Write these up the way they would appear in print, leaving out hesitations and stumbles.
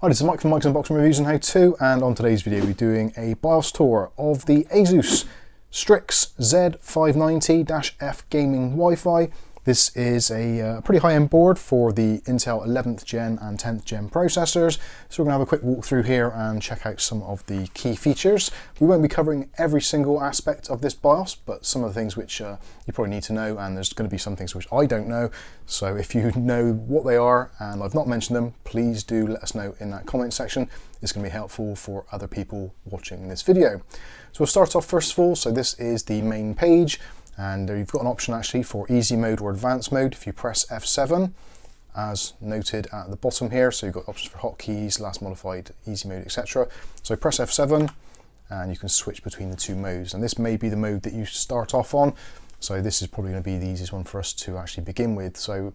Hi, this is Mike from Mike's Unboxing Reviews and How To, and on today's video we're doing a BIOS tour of the ASUS Strix Z590-F gaming Wi-Fi. This is a pretty high-end board for the Intel 11th Gen and 10th Gen processors. So we're going to have a quick walk through here and check out some of the key features. We won't be covering every single aspect of this BIOS, but some of the things which you probably need to know, and there's going to be some things which I don't know. So if you know what they are and I've not mentioned them, please do let us know in that comment section. It's going to be helpful for other people watching this video. So we'll start off first of all. So this is the main page. And you've got an option actually for easy mode or advanced mode if you press F7, as noted at the bottom here. So you've got options for hotkeys, last modified, easy mode, etc. So press F7 and you can switch between the two modes. And this may be the mode that you start off on. So this is probably going to be the easiest one for us to actually begin with. So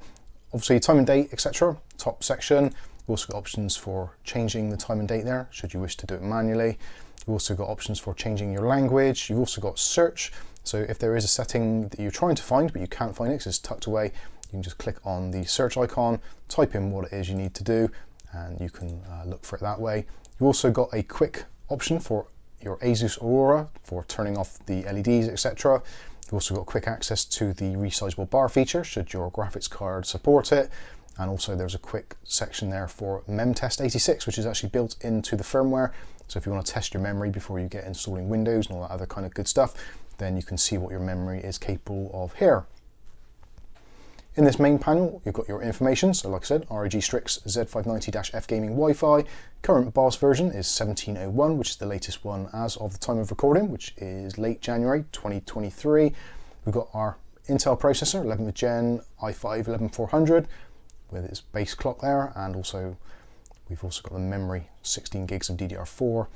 obviously time and date, etc. Top section. You've also got options for changing the time and date there, should you wish to do it manually. You've also got options for changing your language. You've also got search. So if there is a setting that you're trying to find but you can't find it because it's tucked away, you can just click on the search icon, type in what it is you need to do, and you can look for it that way. You've also got a quick option for your ASUS Aurora for turning off the LEDs, etc. You've also got quick access to the resizable bar feature should your graphics card support it. And also there's a quick section there for MemTest86, which is actually built into the firmware. So if you want to test your memory before you get installing Windows and all that other kind of good stuff, then you can see what your memory is capable of here. In this main panel, you've got your information. So like I said, ROG Strix Z590-F gaming Wi-Fi. Current BIOS version is 1701, which is the latest one as of the time of recording, which is late January 2023. We've got our Intel processor, 11th Gen i5 11400 with its base clock there, and also we've also got the memory, 16 gigs of DDR4.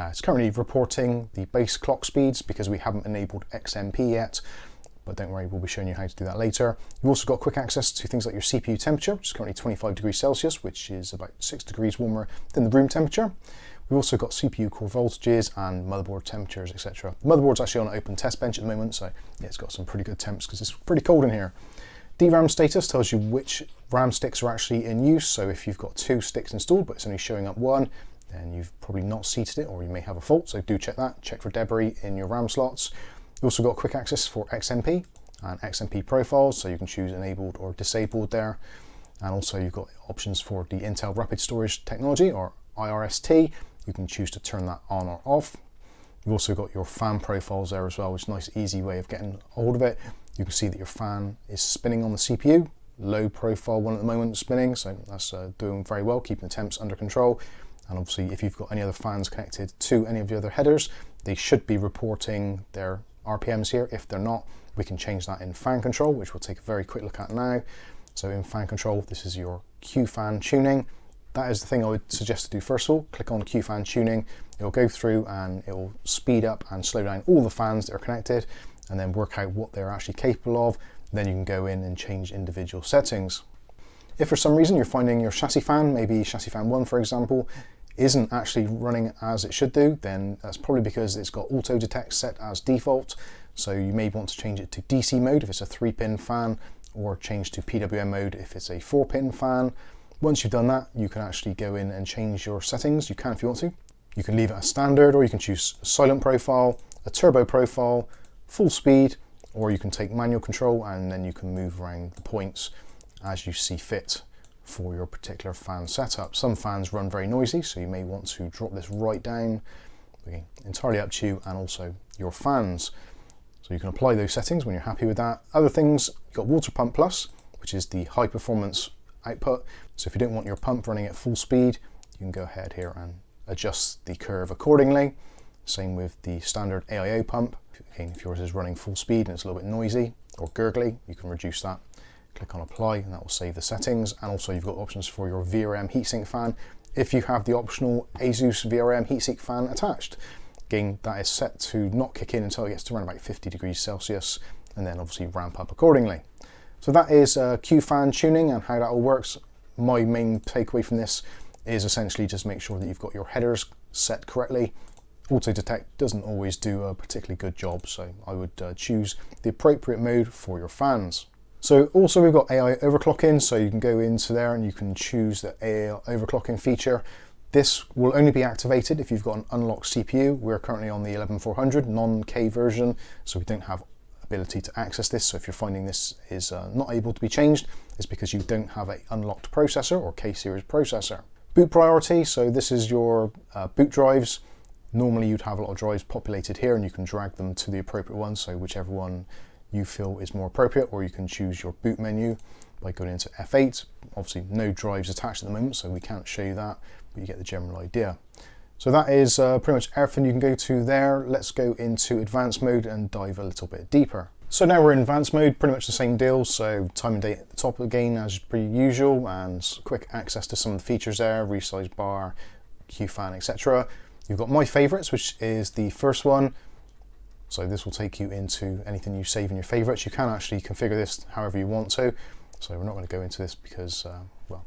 It's currently reporting the base clock speeds because we haven't enabled XMP yet, but don't worry, we'll be showing you how to do that later. You've also got quick access to things like your CPU temperature, which is currently 25 degrees Celsius, which is about 6 degrees warmer than the room temperature. We've also got CPU core voltages and motherboard temperatures, etc. The motherboard's actually on an open test bench at the moment, so yeah, it's got some pretty good temps because it's pretty cold in here. DRAM status tells you which RAM sticks are actually in use, so if you've got 2 sticks installed but it's only showing up 1, then you've probably not seated it or you may have a fault, so do check that. Check for debris in your RAM slots. You've also got quick access for XMP and XMP profiles, so you can choose enabled or disabled there. And also you've got options for the Intel Rapid Storage Technology, or IRST. You can choose to turn that on or off. You've also got your fan profiles there as well, which is a nice easy way of getting a hold of it. You can see that your fan is spinning on the CPU, low profile one at the moment spinning, so that's doing very well, keeping the temps under control. And obviously if you've got any other fans connected to any of the other headers, they should be reporting their RPMs here. If they're not, we can change that in fan control, which we'll take a very quick look at now. So in fan control, this is your Q fan tuning. That is the thing I would suggest to do first of all. Click on Q fan tuning. It'll go through and it will speed up and slow down all the fans that are connected and then work out what they're actually capable of. Then you can go in and change individual settings. If for some reason you're finding your chassis fan, maybe chassis fan 1 for example, isn't actually running as it should do, then that's probably because it's got auto detect set as default. So you may want to change it to DC mode if it's a 3-pin fan, or change to PWM mode if it's a 4-pin fan. Once you've done that, you can actually go in and change your settings. You can if you want to. You can leave it as standard, or you can choose a silent profile, a turbo profile, full speed, or you can take manual control and then you can move around the points as you see fit for your particular fan setup. Some fans run very noisy, so you may want to drop this right down. Okay, entirely up to you and also your fans. So you can apply those settings when you're happy with that. Other things, you've got Water Pump Plus, which is the high performance output. So if you don't want your pump running at full speed, you can go ahead here and adjust the curve accordingly. Same with the standard AIO pump. Again, if yours is running full speed and it's a little bit noisy or gurgly, you can reduce that. Click on apply and that will save the settings. And also you've got options for your VRM heatsink fan if you have the optional ASUS VRM heatsink fan attached. Again, that is set to not kick in until it gets to around about 50 degrees Celsius and then obviously ramp up accordingly. So that is Q fan tuning and how that all works. My main takeaway from this is essentially just make sure that you've got your headers set correctly. Auto detect doesn't always do a particularly good job, so I would choose the appropriate mode for your fans. So also we've got AI overclocking, so you can go into there and you can choose the AI overclocking feature This will only be activated if you've got an unlocked CPU. We're currently on the 11400 non-K version, so we don't have ability to access this. So if you're finding this is not able to be changed, it's because you don't have an unlocked processor or K series processor. Boot priority, so this is your boot drives. Normally you'd have a lot of drives populated here and you can drag them to the appropriate one, so whichever one you feel is more appropriate, or you can choose your boot menu by going into F8. Obviously no drives attached at the moment, so we can't show you that, but you get the general idea. So that is pretty much everything you can go to there. Let's go into advanced mode and dive a little bit deeper. So now we're in advanced mode, pretty much the same deal. So time and date at the top again as per usual, and quick access to some of the features there, resize bar, Q fan, etc. You've got my favorites, which is the first one. So this will take you into anything you save in your favorites. You can actually configure this however you want to. So we're not going to go into this because, well,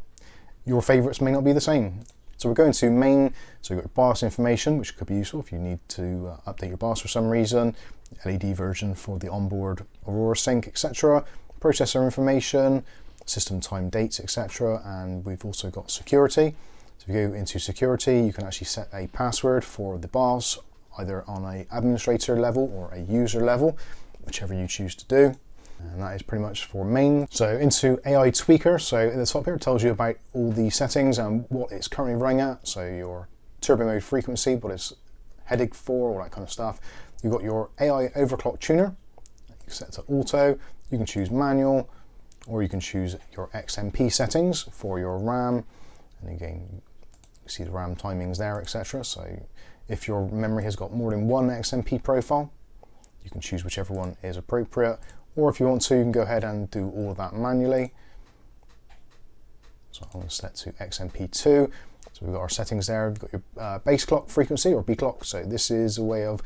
your favorites may not be the same. So we're going to main, so you've got your BIOS information, which could be useful if you need to update your BIOS for some reason, LED version for the onboard Aurora sync, etc. Processor information, system time dates, etc. And we've also got security. So if you go into security, you can actually set a password for the BIOS, either on an administrator level or a user level, whichever you choose to do. And that is pretty much for main. So into AI tweaker, so at the top here it tells you about all the settings and what it's currently running at. So your turbo mode frequency, what it's heading for, all that kind of stuff. You've got your AI overclock tuner, you can set it to auto, you can choose manual, or you can choose your XMP settings for your RAM. And again, you see the RAM timings there, etc. So if your memory has got more than one XMP profile, you can choose whichever one is appropriate. Or if you want to, you can go ahead and do all of that manually. So I'm going to set to XMP2. So we've got our settings there. We've got your base clock frequency or B clock. So this is a way of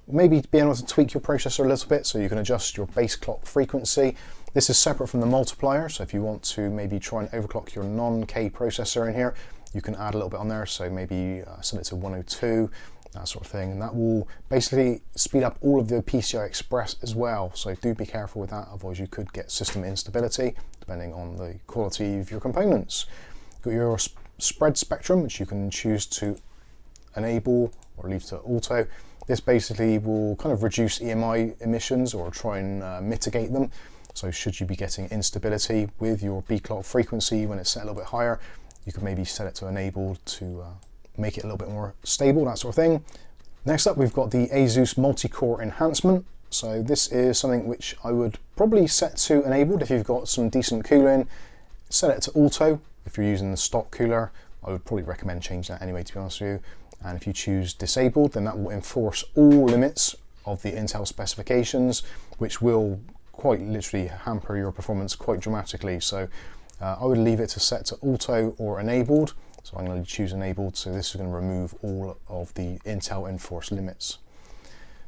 maybe being able to tweak your processor a little bit, so you can adjust your base clock frequency. This is separate from the multiplier. So if you want to maybe try and overclock your non-K processor in here, you can add a little bit on there. So maybe set it to 102. That sort of thing, and that will basically speed up all of the PCI Express as well, so do be careful with that, otherwise you could get system instability depending on the quality of your components. You've got your spread spectrum, which you can choose to enable or leave to auto. This basically will kind of reduce EMI emissions or try and mitigate them, so should you be getting instability with your B clock frequency when it's set a little bit higher, you could maybe set it to enable to make it a little bit more stable, that sort of thing. Next up, we've got the ASUS multi-core enhancement. So this is something which I would probably set to enabled if you've got some decent cooling. Set it to auto if you're using the stock cooler. I would probably recommend changing that anyway, to be honest with you. And if you choose disabled, then that will enforce all limits of the Intel specifications, which will quite literally hamper your performance quite dramatically. So I would leave it to set to auto or enabled. So I'm going to choose enabled, so this is going to remove all of the Intel enforced limits.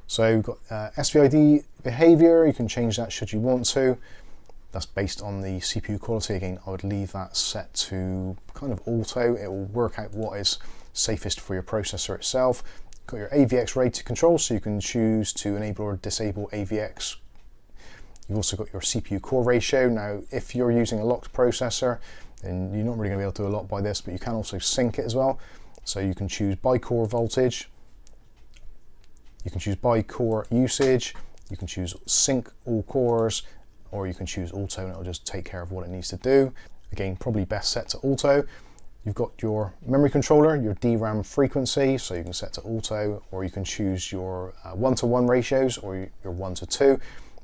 So we've got SVID behavior, you can change that should you want to. That's based on the CPU quality. Again, I would leave that set to kind of auto. It will work out what is safest for your processor itself. You've got your AVX rated control, so you can choose to enable or disable AVX. You've also got your CPU core ratio. Now, if you're using a locked processor, then you're not really going to be able to do a lot by this, but you can also sync it as well. So you can choose by core voltage, you can choose by core usage, you can choose sync all cores, or you can choose auto and it'll just take care of what it needs to do. Again, probably best set to auto. You've got your memory controller, your DRAM frequency, so you can set to auto, or you can choose your 1-to-1 ratios or your 1-to-2.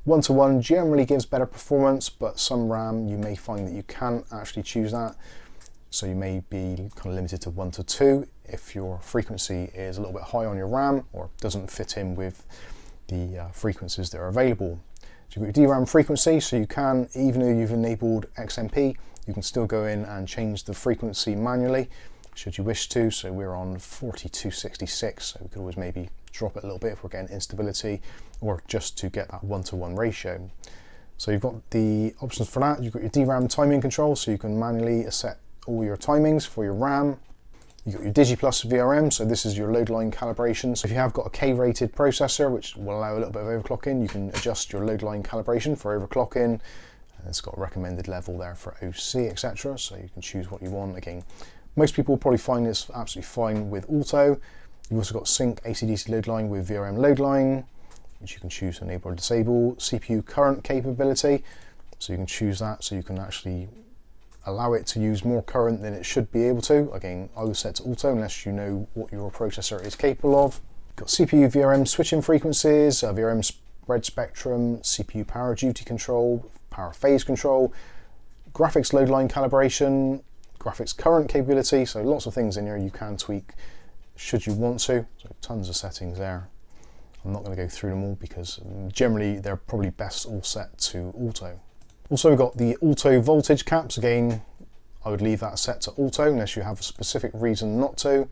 1-to-1 generally gives better performance, but some RAM you may find that you can't actually choose that. So you may be kind of limited to 1-to-2 if your frequency is a little bit high on your RAM or doesn't fit in with the frequencies that are available. So you've got your DRAM frequency, so you can, even though you've enabled XMP, you can still go in and change the frequency manually should you wish to. So we're on 4266, so we could always maybe drop it a little bit if we're getting instability, or just to get that 1-to-1 ratio. So you've got the options for that. You've got your DRAM timing control, so you can manually set all your timings for your RAM. You've got your DigiPlus VRM, so this is your load line calibration. So if you have got a K-rated processor, which will allow a little bit of overclocking, you can adjust your load line calibration for overclocking. And it's got a recommended level there for OC, etc. So you can choose what you want. Again, Most people will probably find this absolutely fine with auto. You've also got sync AC/DC load line with VRM load line, which you can choose to enable or disable. CPU current capability, so you can choose that, so you can actually allow it to use more current than it should be able to. Again, I will set to auto unless you know what your processor is capable of. Got CPU VRM switching frequencies, VRM spread spectrum, CPU power duty control, power phase control, graphics load line calibration, graphics current capability, so lots of things in here you can tweak should you want to. So tons of settings there. I'm not going to go through them all because generally they're probably best all set to auto. Also, we've got the auto voltage caps. Again, I would leave that set to auto unless you have a specific reason not to.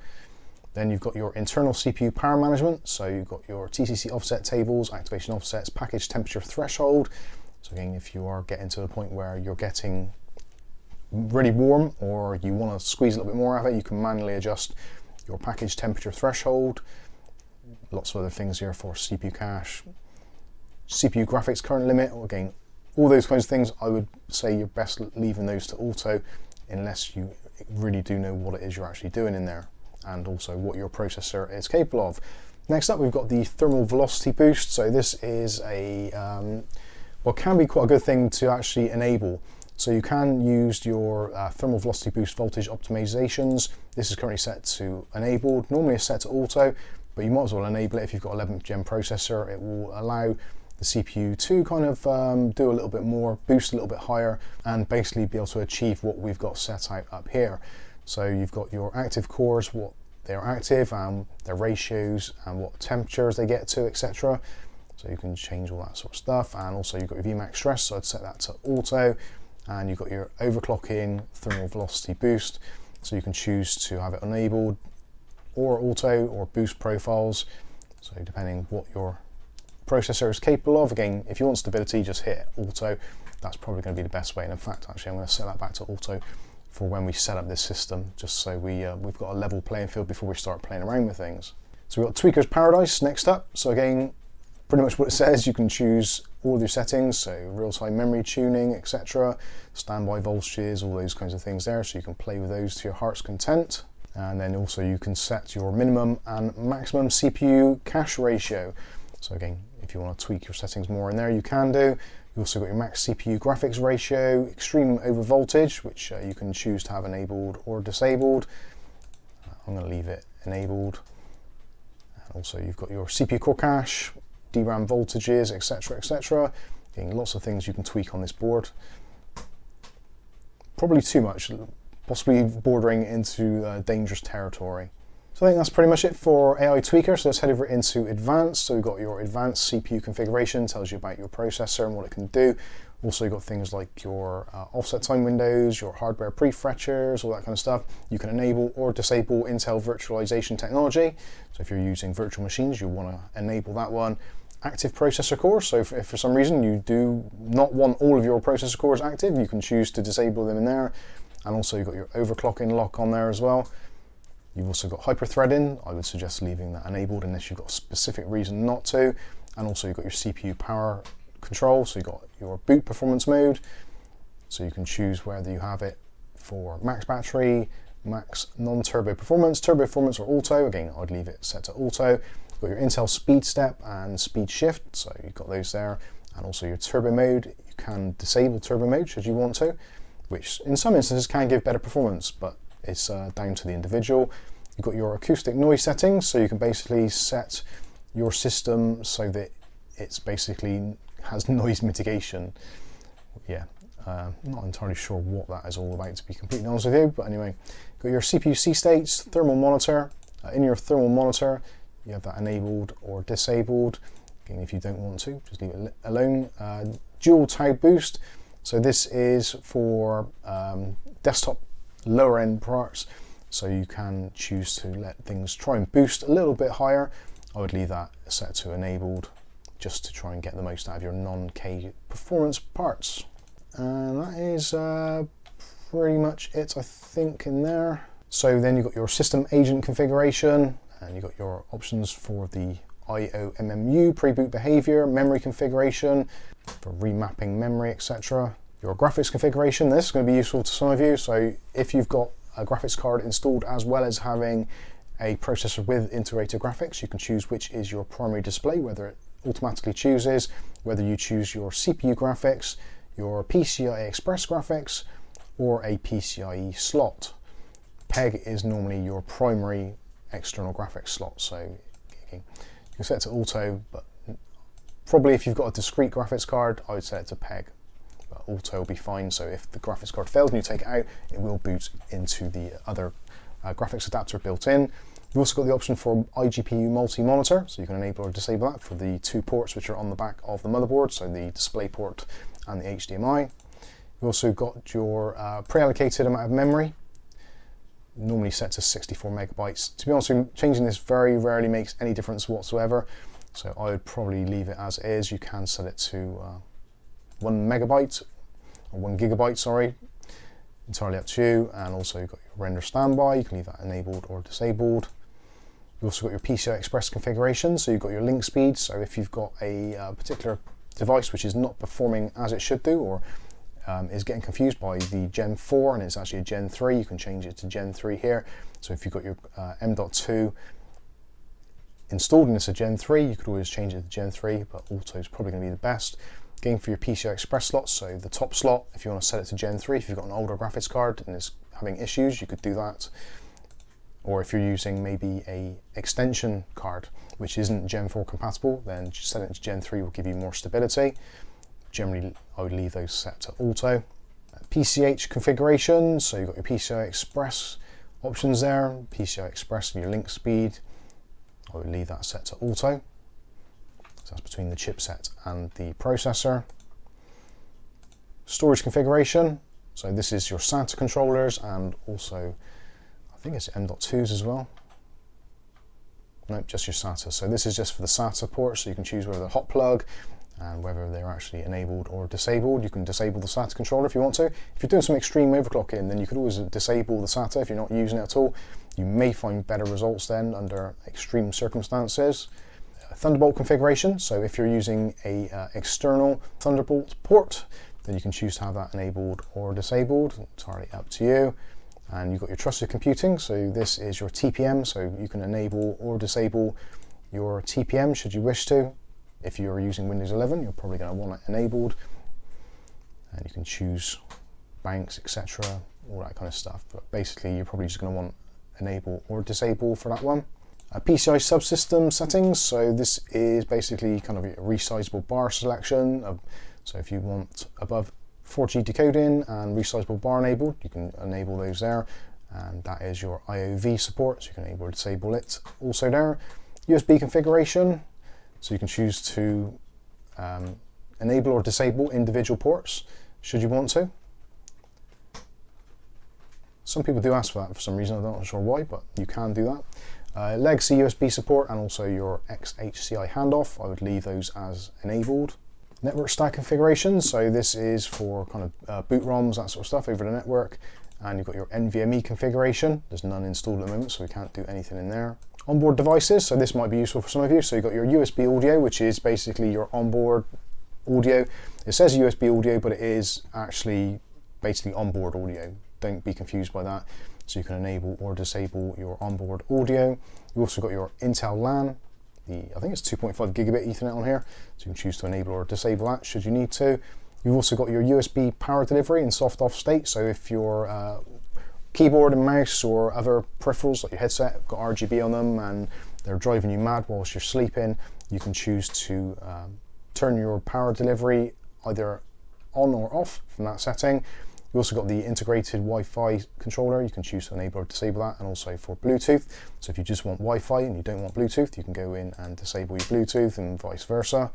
Then you've got your internal CPU power management. So you've got your TCC offset tables, activation offsets, package temperature threshold. So again, if you are getting to the point where you're getting really warm or you want to squeeze a little bit more out of it, you can manually adjust your package temperature threshold. Lots of other things here for CPU cache, CPU graphics current limit. Again, all those kinds of things, I would say you're best leaving those to auto unless you really do know what it is you're actually doing in there and also what your processor is capable of. Next up, we've got the thermal velocity boost. So this is a, well, can be quite a good thing to actually enable. So you can use your thermal velocity boost voltage optimizations. This is currently set to enabled. Normally it's set to auto, but you might as well enable it if you've got 11th gen processor. It will allow the CPU to kind of do a little bit more, boost a little bit higher, and basically be able to achieve what we've got set out up here. So you've got your active cores, what they're active, and their ratios, and what temperatures they get to, etc. So you can change all that sort of stuff. And also you've got your Vmax stress, so I'd set that to auto. And you've got your overclocking thermal velocity boost, so you can choose to have it enabled or auto or boost profiles, so depending what your processor is capable of. Again, if you want stability, just hit auto. That's probably going to be the best way, and in fact actually I'm going to set that back to auto for when we set up this system, just so we've got a level playing field before we start playing around with things. So we've got Tweaker's Paradise next up. So again, pretty much what it says, you can choose all of your settings, so real-time memory tuning, etc., standby voltages, all those kinds of things there, so you can play with those to your heart's content. And then also you can set your minimum and maximum CPU cache ratio. So again, if you want to tweak your settings more in there, you can do. You also got your max CPU graphics ratio, extreme over voltage, which you can choose to have enabled or disabled. I'm going to leave it enabled. And also you've got your CPU core cache, DRAM voltages, etc., etc. Again, lots of things you can tweak on this board. Probably too much, possibly bordering into dangerous territory. So I think that's pretty much it for AI Tweaker. So let's head over into Advanced. So we've got your Advanced CPU configuration, tells you about your processor and what it can do. Also you've got things like your offset time windows, your hardware prefetchers, all that kind of stuff. You can enable or disable Intel virtualization technology. So if you're using virtual machines, you want to enable that one. Active processor cores, so if for some reason you do not want all of your processor cores active, you can choose to disable them in there. And also you've got your overclocking lock on there as well. You've also got hyperthreading. I would suggest leaving that enabled unless you've got a specific reason not to. And also you've got your CPU power control, so you've got your boot performance mode, so you can choose whether you have it for max battery, max non-turbo performance, turbo performance, or auto. Again, I'd leave it set to auto. You've got your Intel speed step and speed shift, so you've got those there. And also your turbo mode. You can disable turbo mode should you want to, which in some instances can give better performance, but it's down to the individual. You've got your acoustic noise settings, so you can basically set your system so that it's basically has noise mitigation. Yeah, not entirely sure what that is all about, to be completely honest with you, but anyway. Got your CPU C states, thermal monitor. In your thermal monitor, you have that enabled or disabled. Again, if you don't want to, just leave it alone. Dual tau boost. So this is for desktop lower end parts, so you can choose to let things try and boost a little bit higher. I would leave that set to enabled just to try and get the most out of your non-K performance parts. And that is pretty much it, I think, in there. So then you've got your system agent configuration, and you've got your options for the IOMMU, pre-boot behavior, memory configuration, for remapping memory, etc. Your graphics configuration, this is going to be useful to some of you. So if you've got a graphics card installed as well as having a processor with integrated graphics, you can choose which is your primary display, whether it automatically chooses, whether you choose your CPU graphics, your PCI Express graphics, or a PCIe slot. PEG is normally your primary external graphics slot, so you can set it to auto, but probably if you've got a discrete graphics card, I would set it to PEG. But auto will be fine, so if the graphics card fails and you take it out, it will boot into the other graphics adapter built in. You've also got the option for iGPU multi-monitor, so you can enable or disable that for the 2 ports which are on the back of the motherboard, so the display port and the HDMI. You've also got your pre-allocated amount of memory, normally set to 64 megabytes. To be honest with you, changing this very rarely makes any difference whatsoever, so I would probably leave it as is. You can set it to 1 megabyte, or 1 gigabyte, sorry, entirely up to you. And also you've got your render standby, you can leave that enabled or disabled. You've also got your PCI Express configuration, so you've got your link speed, so if you've got a particular device which is not performing as it should do, or is getting confused by the Gen 4 and it's actually a Gen 3, you can change it to Gen 3 here. So if you've got your M.2 installed and it's a Gen 3, you could always change it to Gen 3, but auto is probably going to be the best. Again, for your PCI Express slots, so the top slot, if you want to set it to Gen 3, if you've got an older graphics card and it's having issues, you could do that. Or if you're using maybe a extension card which isn't Gen 4 compatible, then just set it to Gen 3 will give you more stability. Generally, I would leave those set to auto. PCH configuration, so you've got your PCI Express options there, PCI Express and your link speed, I would leave that set to auto. So that's between the chipset and the processor. Storage configuration, so this is your SATA controllers and also, I think it's M.2s as well. Nope, just your SATA. So this is just for the SATA ports, so you can choose whether they're hot plug and whether they're actually enabled or disabled. You can disable the SATA controller if you want to. If you're doing some extreme overclocking, then you could always disable the SATA if you're not using it at all. You may find better results then under extreme circumstances. Thunderbolt configuration, so if you're using a external Thunderbolt port, then you can choose to have that enabled or disabled, entirely up to you. And you've got your trusted computing, so this is your TPM, so you can enable or disable your TPM should you wish to. If you're using Windows 11, you're probably going to want it enabled, and you can choose banks, etc., all that kind of stuff. But basically, you're probably just going to want enable or disable for that one. PCI subsystem settings, so this is basically kind of a resizable bar selection. So if you want above 4G decoding and resizable bar enabled, you can enable those there, and that is your IOV support, so you can enable or disable it also there. USB configuration, so you can choose to enable or disable individual ports should you want to. Some people do ask for that for some reason, I'm not sure why, but you can do that. Legacy USB support and also your XHCI handoff, I would leave those as enabled. Network stack configuration, so this is for kind of boot ROMs, that sort of stuff over the network. And you've got your NVMe configuration, there's none installed at the moment, so we can't do anything in there. Onboard devices, so this might be useful for some of you. So you've got your USB audio, which is basically your onboard audio. It says USB audio, but it is actually basically onboard audio. Don't be confused by that. So you can enable or disable your onboard audio. You've also got your Intel LAN, I think it's 2.5 gigabit Ethernet on here, so you can choose to enable or disable that should you need to. You've also got your USB power delivery in soft off state, so if your keyboard and mouse or other peripherals like your headset have got RGB on them and they're driving you mad whilst you're sleeping, you can choose to turn your power delivery either on or off from that setting. You also got the integrated Wi-Fi controller, you can choose to enable or disable that, and also for Bluetooth. So if you just want Wi-Fi and you don't want Bluetooth, you can go in and disable your Bluetooth and vice versa.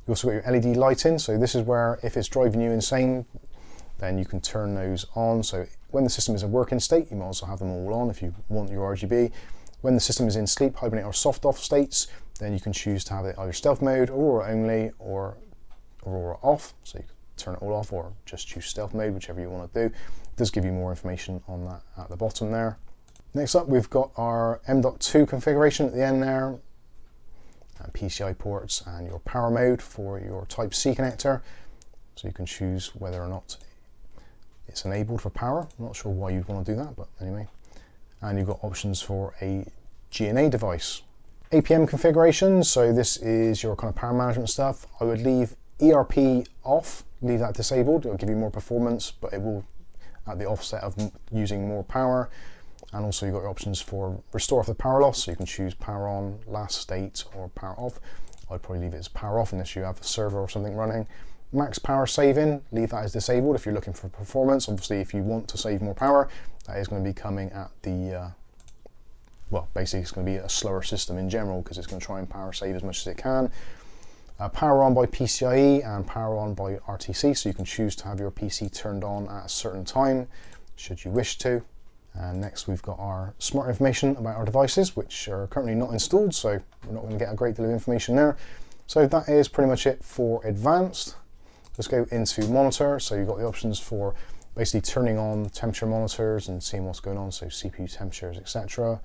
You also got your LED lighting, so this is where if it's driving you insane, then you can turn those on. So when the system is in working state, you might also have them all on if you want your RGB. When the system is in sleep, hibernate or soft off states, then you can choose to have it either stealth mode, Aurora only, or Aurora off. So you can turn it all off or just choose stealth mode, whichever you want to do. It does give you more information on that at the bottom there. Next up, we've got our M.2 configuration at the end there, and PCI ports and your power mode for your Type-C connector. So you can choose whether or not it's enabled for power. I'm not sure why you'd want to do that, but anyway. And you've got options for a GNA device. APM configuration, so this is your kind of power management stuff. I would leave ERP off, leave that disabled. It'll give you more performance, but it will at the offset of using more power. And also you've got your options for restore after power loss, so you can choose power on, last state, or power off. I'd probably leave it as power off unless you have a server or something running. Max power saving, leave that as disabled if you're looking for performance. Obviously, if you want to save more power, that is going to be coming at the, well, basically it's going to be a slower system in general because it's going to try and power save as much as it can. Power on by PCIe and power on by RTC, so you can choose to have your PC turned on at a certain time, should you wish to. And next we've got our smart information about our devices, which are currently not installed, so we're not going to get a great deal of information there. So that is pretty much it for advanced. Let's go into monitor. So you've got the options for basically turning on temperature monitors and seeing what's going on, so CPU temperatures, etc.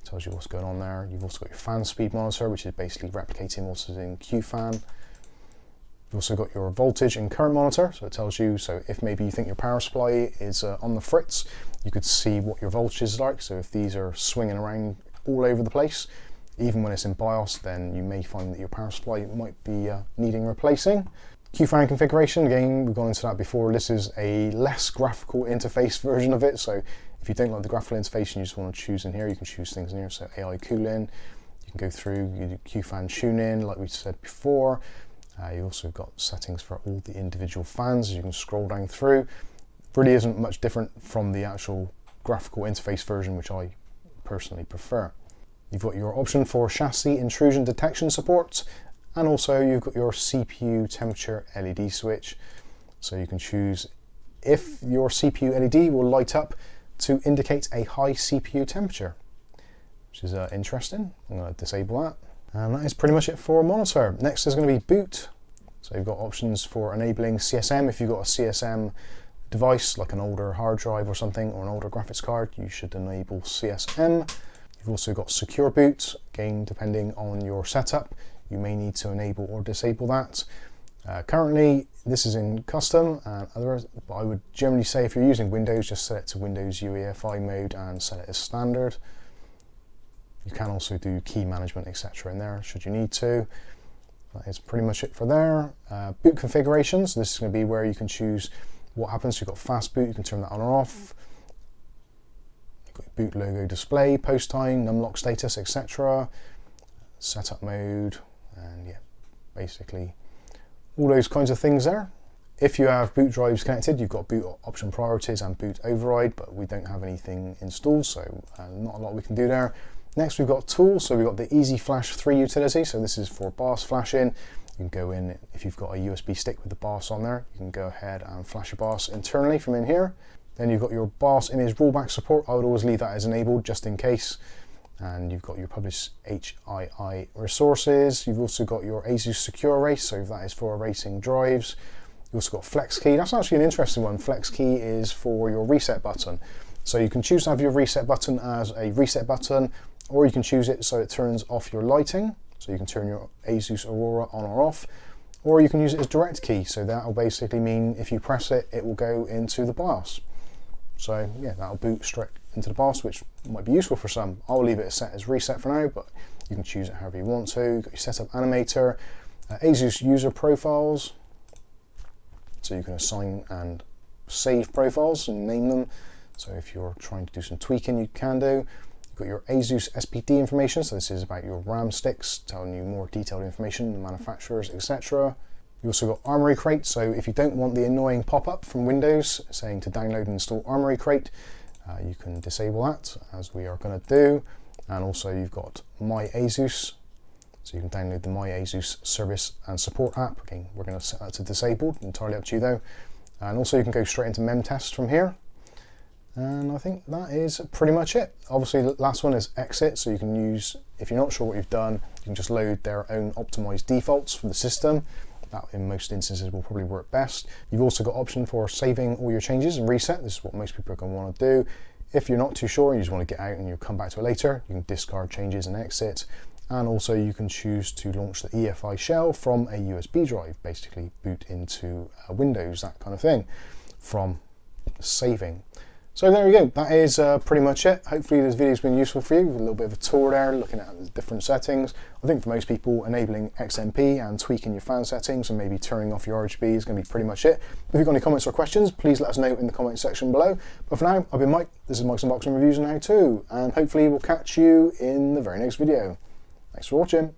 Tells you what's going on there. You've also got your fan speed monitor, which is basically replicating what's in QFan. You've also got your voltage and current monitor, so it tells you, so if maybe you think your power supply is on the fritz, you could see what your voltage is like. So if these are swinging around all over the place, even when it's in BIOS, then you may find that your power supply might be needing replacing. QFan configuration, again, we've gone into that before. This is a less graphical interface version of it, so if you don't like the graphical interface and you just want to choose in here, you can choose things in here. So AI cooling, you can go through, you do QFan tune-in, like we said before. You also got settings for all the individual fans, as you can scroll down through. Really isn't much different from the actual graphical interface version, which I personally prefer. You've got your option for chassis intrusion detection support, and also you've got your CPU temperature LED switch. So you can choose if your CPU LED will light up to indicate a high CPU temperature, which is interesting. I'm going to disable that. And that is pretty much it for monitor. Next is going to be boot. So you've got options for enabling CSM. If you've got a CSM device, like an older hard drive or something, or an older graphics card, you should enable CSM. You've also got secure boot. Again, depending on your setup, you may need to enable or disable that. Currently, this is in custom and others, but I would generally say if you're using Windows, just set it to Windows UEFI mode and set it as standard. You can also do key management, etc. in there, should you need to. That is pretty much it for there. Boot configurations, this is going to be where you can choose what happens. You've got fast boot, you can turn that on or off. You've got your boot logo display, post time, numlock status, etc. Setup mode, and yeah, basically all those kinds of things there. If you have boot drives connected, you've got boot option priorities and boot override, but we don't have anything installed, so not a lot we can do there. Next we've got tools, so we've got the Easy Flash 3 utility, so this is for BIOS flashing. You can go in, if you've got a USB stick with the BIOS on there, you can go ahead and flash your BIOS internally from in here. Then you've got your BIOS image rollback support. I would always leave that as enabled just in case. And you've got your published HII resources. You've also got your ASUS Secure Erase, so that is for erasing drives. You've also got Flex Key. That's actually an interesting one. Flex Key is for your reset button. So you can choose to have your reset button as a reset button, or you can choose it so it turns off your lighting. So you can turn your ASUS Aurora on or off, or you can use it as direct key. So that will basically mean if you press it, it will go into the BIOS. So yeah, that'll boot straight into the BIOS, which might be useful for some. I'll leave it set as reset for now, but you can choose it however you want to. You've got your setup animator, ASUS user profiles. So you can assign and save profiles and name them. So if you're trying to do some tweaking, you can do. You've got your ASUS SPD information. So this is about your RAM sticks, telling you more detailed information, the manufacturers, etc. You also got Armoury Crate, so if you don't want the annoying pop-up from Windows saying to download and install Armoury Crate, you can disable that, as we are going to do. And also you've got My ASUS, so you can download the My ASUS service and support app. Again, we're going to set that to disabled, entirely up to you though. And also you can go straight into memtest from here. And I think that is pretty much it. Obviously the last one is exit, so you can use, if you're not sure what you've done, you can just load their own optimized defaults for the system. That in most instances will probably work best. You've also got option for saving all your changes and reset. This is what most people are going to want to do. If you're not too sure and you just want to get out and you'll come back to it later, you can discard changes and exit. And also you can choose to launch the EFI shell from a USB drive, basically boot into Windows, that kind of thing, from saving. So there we go, that is pretty much it. Hopefully this video's been useful for you, with a little bit of a tour there, looking at the different settings. I think for most people, enabling XMP and tweaking your fan settings and maybe turning off your RGB is going to be pretty much it. If you've got any comments or questions, please let us know in the comment section below. But for now, I've been Mike, this is Mike's Unboxing Reviews and How To, and hopefully we'll catch you in the very next video. Thanks for watching.